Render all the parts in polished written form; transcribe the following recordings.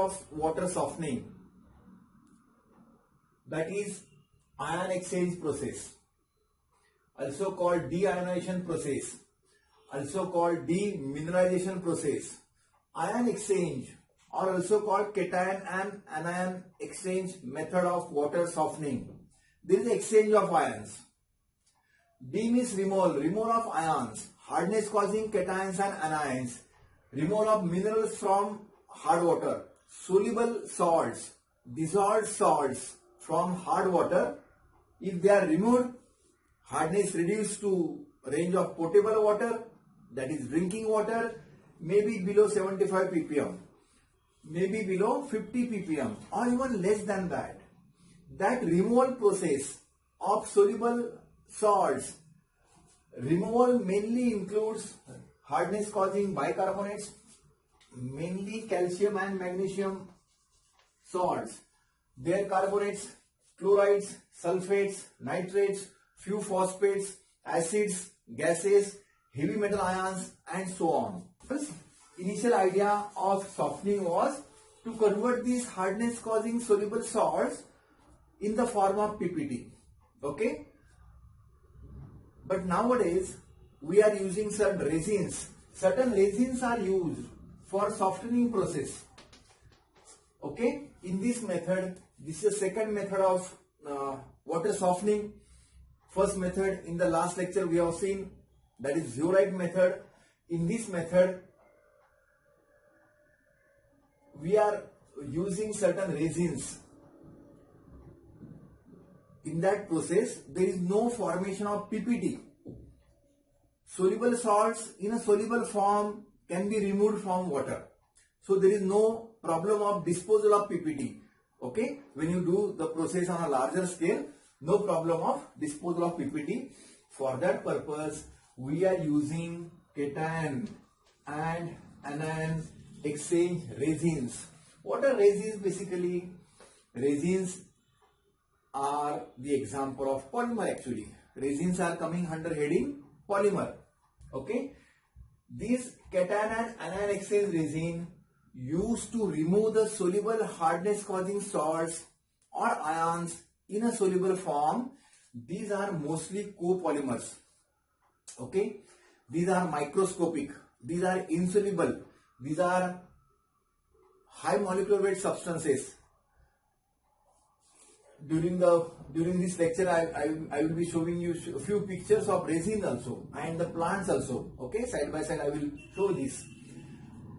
of water softening, that is ion exchange process, also called deionization process, also called demineralization process. Ion exchange, or also called cation and anion exchange method of water softening. There is exchange of ions. D means removal of ions, hardness causing cations and anions, removal of minerals from hard water, soluble salts, dissolved salts from hard water. If they are removed, hardness reduced to range of potable water, that is drinking water, maybe below 75 ppm, maybe below 50 ppm, or even less than that. That removal process of soluble salts, removal mainly includes hardness causing bicarbonates, mainly calcium and magnesium salts, their carbonates, chlorides, sulfates, nitrates, few phosphates, acids, gases, heavy metal ions, and so on. First, initial idea of softening was to convert these hardness causing soluble salts in the form of PPT. Okay? But nowadays we are using certain resins. Certain resins are used for softening process. Okay? In this method, this is the second method of water softening. First method in the last lecture we have seen, that is zeolite method. In this method, we are using certain resins. In that process, there is no formation of PPT. Soluble salts in a soluble form can be removed from water. So there is no problem of disposal of PPT. Okay, when you do the process on a larger scale, no problem of disposal of PPT. For that purpose, we are using cation and anion exchange resins. What are resins basically? Resins are the example of polymer actually. Resins are coming under heading polymer. Okay, these cation and anion exchange resin used to remove the soluble hardness causing salts or ions in a soluble form. These are mostly copolymers. Okay, these are microscopic, these are insoluble, these are high molecular weight substances. During this lecture, I will be showing you a few pictures of resin also and the plants also. Okay, side by side I will show this.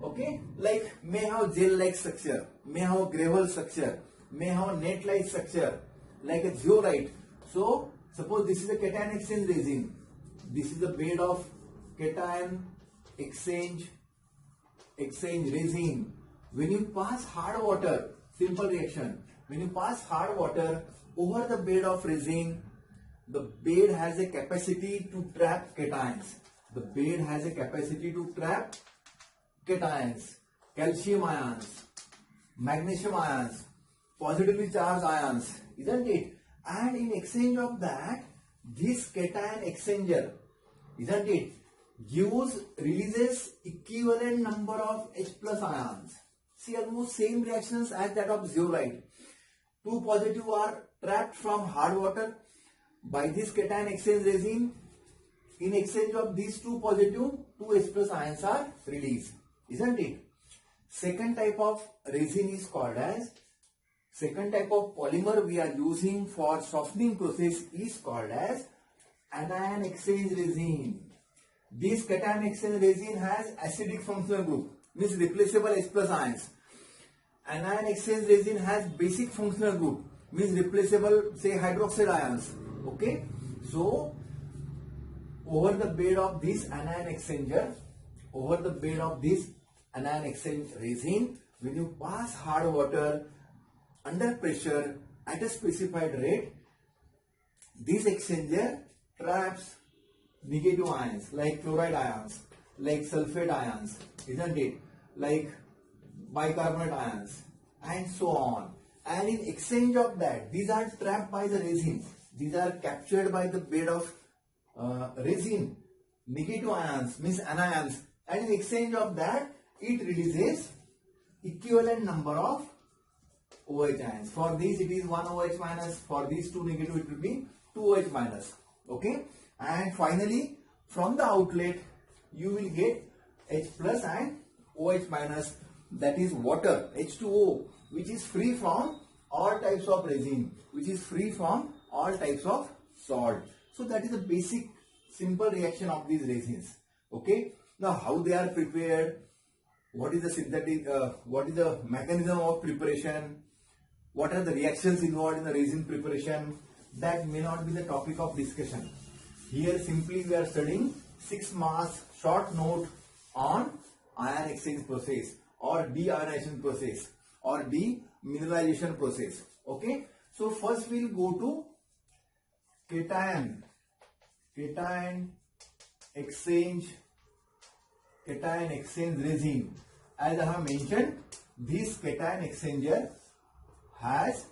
Okay, like may have gel-like structure, may have gravel structure, may have net-like structure, like a zeolite. So suppose this is a cation exchange resin. This is the bed of cation exchange resin. When you pass hard water, simple reaction. When you pass hard water over the bed of resin, the bed has a capacity to trap cations. The bed has a capacity to trap cations, calcium ions, magnesium ions, positively charged ions, isn't it? And in exchange of that, this cation exchanger, isn't it, releases equivalent number of H plus ions. See, almost same reactions as that of zeolite. Two positive are trapped from hard water by this cation exchange resin. In exchange of these two positive, two H plus ions are released, isn't it? Second type of resin is called as, second type of polymer we are using for softening process is called as anion exchange resin. This cation exchange resin has acidic functional group, means replaceable H plus ions. Anion exchange resin has basic functional group, means replaceable, say, hydroxide ions. Okay, so over the bed of this anion exchanger, over the bed of this anion exchange resin, when you pass hard water under pressure at a specified rate, this exchanger traps negative ions like chloride ions, like sulfate ions, isn't it? Like bicarbonate ions, and so on. And in exchange of that, these are trapped by the resin. These are captured by the bed of resin, negative ions, means anions, and in exchange of that, it releases equivalent number of OH ions. For this it is 1 OH minus, for these 2 negative it will be 2 OH minus. Okay, and finally from the outlet you will get H plus and OH minus, that is water, H2O, which is free from all types of resin, which is free from all types of salt. So that is the basic simple reaction of these resins. Okay, now how they are prepared, what is the synthetic, what is the mechanism of preparation, what are the reactions involved in the resin preparation, that may not be the topic of discussion. Here simply we are studying 6 marks short note on ion exchange process or deionization process or demineralization process. Okay, so first we will go to cation exchange resin. As I have mentioned, this cation exchanger has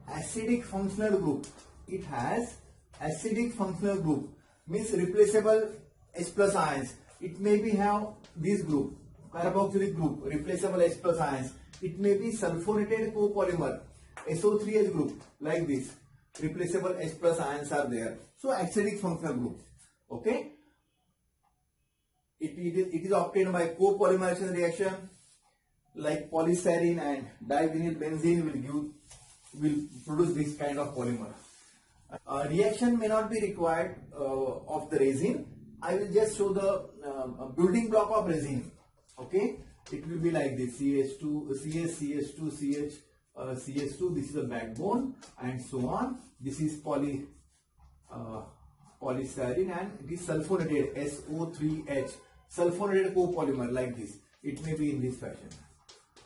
acidic functional group. It has acidic functional group, means replaceable H plus ions. It may be have this group, carboxylic group, replaceable H plus ions. It may be sulfonated copolymer, SO3H group, like this. Replaceable H plus ions are there. So acidic functional group. Okay. It is obtained by copolymerization reaction, like polystyrene and divinyl benzene will produce this kind of polymer. Reaction may not be required of the resin. I will just show the building block of resin. Okay, it will be like this: CH2, CS, CH2, CH, CH2. This is the backbone, and so on. This is polystyrene, and it is sulfonated, SO3H, sulfonated copolymer, like this. It may be in this fashion,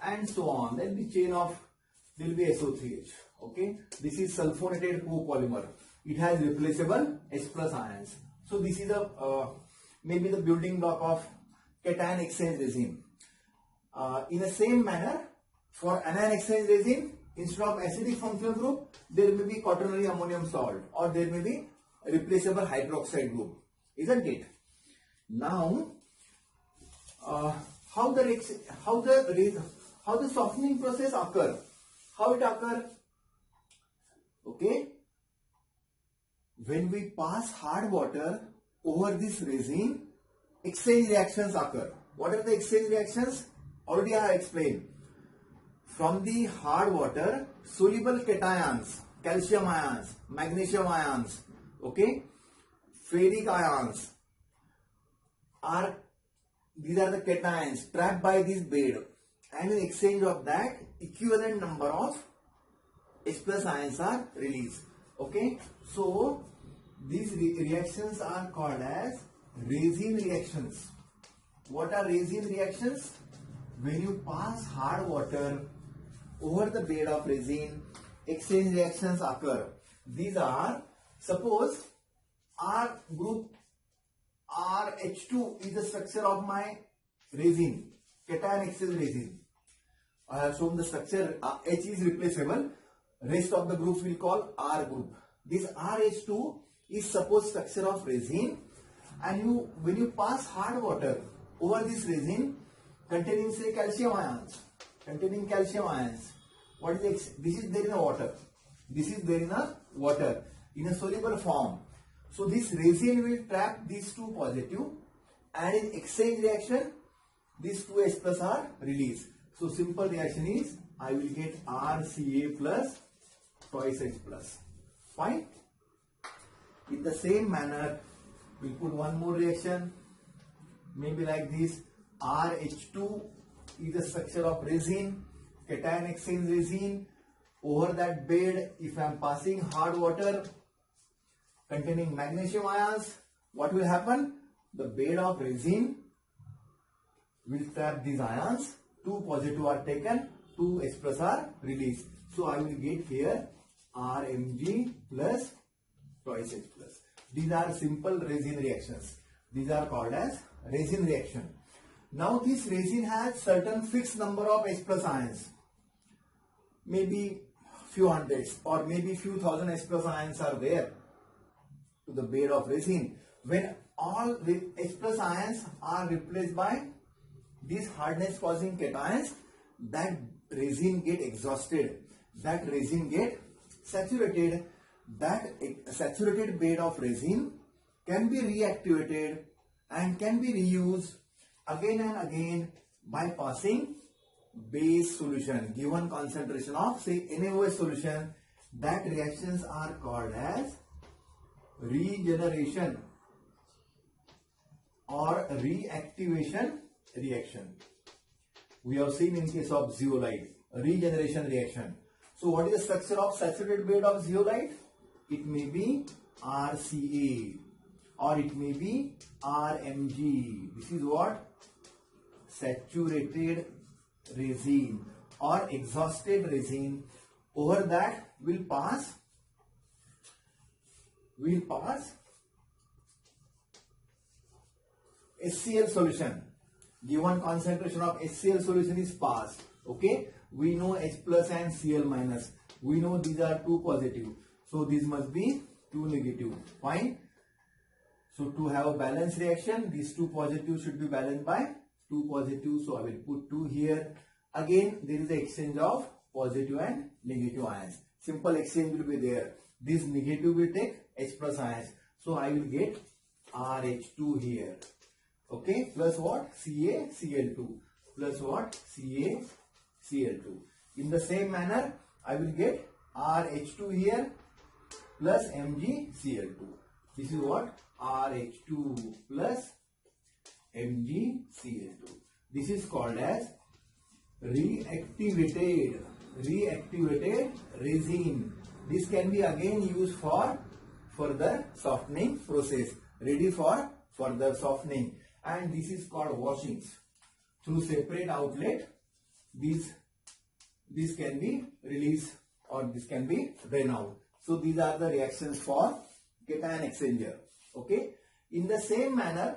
and so on. Then the chain of will be SO3H. Okay, this is sulfonated copolymer. It has replaceable H plus ions. So this is a maybe the building block of cation exchange resin. In the same manner, for anion exchange resin, instead of acidic functional group, there may be quaternary ammonium salt, or there may be replaceable hydroxide group, isn't it? Now, how the softening process occur? How it occur? Okay, when we pass hard water over this resin, exchange reactions occur. What are the exchange reactions? Already I have explained. From the hard water, soluble cations, calcium ions, magnesium ions, okay, ferric ions these are the cations trapped by this bed, and in exchange of that, equivalent number of H plus ions are released. Okay, so these reactions are called as resin reactions. What are resin reactions? When you pass hard water over the bed of resin, exchange reactions occur. These are, suppose R group RH2 is the structure of my resin, cation exchange resin. I have shown the structure. H is replaceable. Rest of the groups will call R group. This RH2 is supposed structure of resin, and when you pass hard water over this resin containing say calcium ions, what is this? This is there in a water. This is there in a water in a soluble form. So this resin will trap these two positive, and in exchange reaction these two H plus are released. So simple reaction is I will get RCa plus twice H plus. Fine. In the same manner, we'll put one more reaction, maybe like this. RH2 is the structure of resin, cation exchange resin. Over that bed, if I am passing hard water containing magnesium ions, what will happen? The bed of resin will trap these ions. Two positive are taken, two H plus are released. So I will get here RMg plus twice H plus. These are simple resin reactions. These are called as resin reaction. Now this resin has certain fixed number of H plus ions. Maybe few hundreds or maybe few thousand H plus ions are there to the bed of resin. When all H plus ions are replaced by these hardness causing cations, that resin get exhausted, that resin get saturated. That saturated bed of resin can be reactivated and can be reused again and again by passing base solution, given concentration of say NaOH solution. That reactions are called as regeneration or reactivation reaction. We have seen in case of zeolite, regeneration reaction. So what is the structure of saturated bed of zeolite? It may be RCA or it may be RMG. This is what? Saturated resin or exhausted resin. Over that will pass HCl solution. Given concentration of HCl solution is passed. Okay, we know H plus and Cl minus. We know these are two positive, so this must be two negative. Fine. So to have a balanced reaction, these two positive should be balanced by two positive. So I will put 2 here. Again, there is the exchange of positive and negative ions. Simple exchange will be there. This negative will take H plus ions. So I will get RH2 here. Okay, plus what? CaCl2. Plus what? CaCl2. In the same manner, I will get RH2 here plus MgCl2. This is what? RH2 plus MgCl2. This is called as reactivated resin. This can be again used for further softening process, ready for further softening. And this is called washings. Through separate outlet, this can be released or this can be drained out. So these are the reactions for cation exchanger. Okay. In the same manner,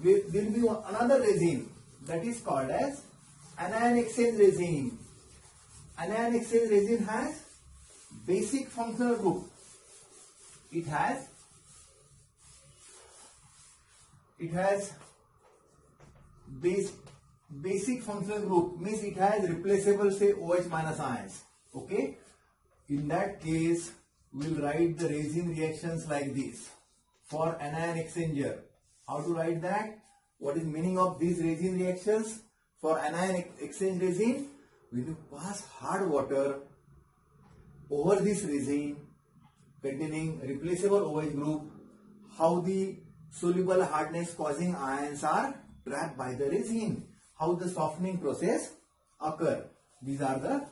there will be another resin that is called as anion exchange resin. Anion exchange resin has basic functional group. It has basic functional group, means it has replaceable say OH minus ions. Okay, in that case we will write the resin reactions like this for anion exchanger. How to write that? What is meaning of these resin reactions? For anion exchange resin, we will pass hard water over this resin containing replaceable OH group. How the soluble hardness causing ions are trapped by the resin. How the softening process occur. These are the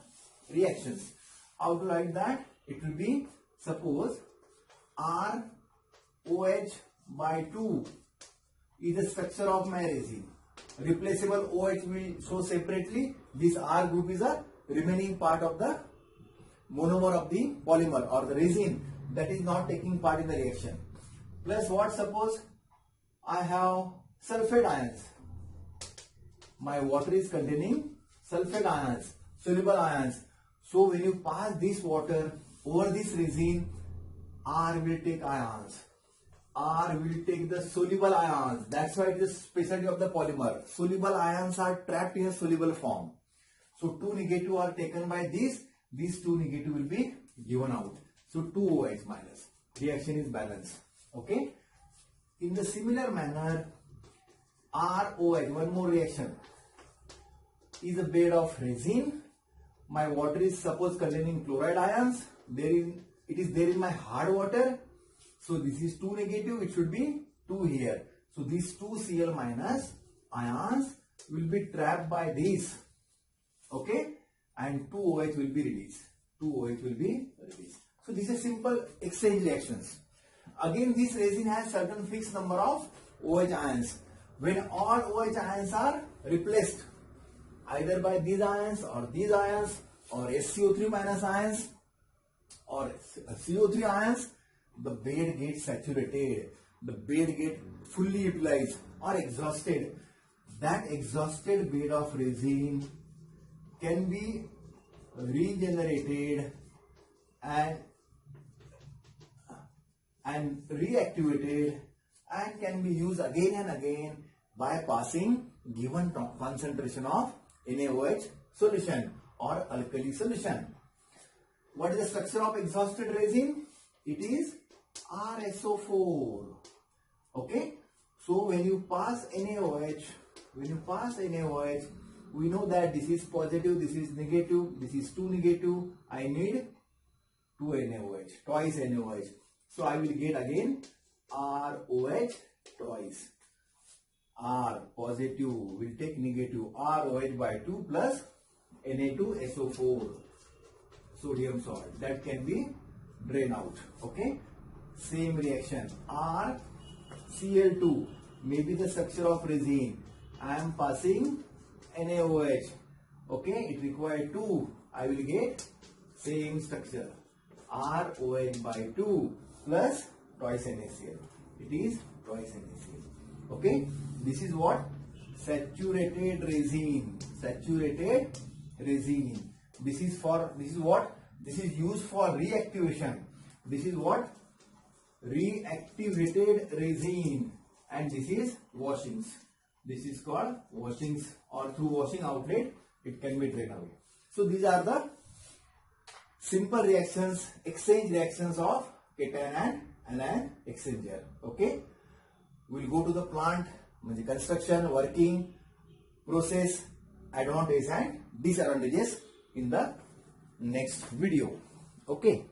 reactions. How to write that? It will be, suppose ROH by 2 is the structure of my resin. Replaceable OH will show separately. This R group is a remaining part of the monomer of the polymer or the resin that is not taking part in the reaction. Plus what? Suppose I have sulfate ions. My water is containing sulfate ions, soluble ions. So when you pass this water over this resin, R will take ions. R will take the soluble ions. That's why it is specialty of the polymer. Soluble ions are trapped in a soluble form. So 2 negative are taken by this. These 2 negative will be given out. So 2 OH minus. Reaction is balanced. Okay. In the similar manner, ROH, one more reaction, is a bed of resin. My water is suppose containing chloride ions. It is there in my hard water. So this is 2 negative, it should be 2 here. So these 2 Cl minus ions will be trapped by this. Okay, and 2 OH will be released. 2 OH will be released. So this is simple exchange reactions. Again, this resin has certain fixed number of OH ions. When all OH ions are replaced either by these ions or SCO3 minus ions or CO3 ions, the bed gets saturated, the bed gets fully utilized or exhausted. That exhausted bed of resin can be regenerated and reactivated and can be used again and again by passing given concentration of NaOH solution or alkali solution. What is the structure of exhausted resin? It is RSO4. Okay. So when you pass NaOH, we know that this is positive, this is negative, this is 2 negative. I need 2 NaOH, twice NaOH. So I will get again ROH twice. R positive will take negative, ROH by 2 plus Na2SO4, sodium salt, that can be drained out. Okay. Same reaction, RCl2, maybe the structure of resin. I am passing NaOH. Okay, it required 2. I will get same structure, ROH by 2 plus twice NaCl. It is twice NaCl. Okay, this is what? Saturated resin. Saturated resin. This is what? This is used for reactivation. This is what? Reactivated resin. And this is washings. This is called washings, or through washing outlet it can be drained away. So these are the simple reactions, exchange reactions of cation and anion exchanger. Okay, we will go to the plant, construction, working, process, advantages and disadvantages in the next video. Okay.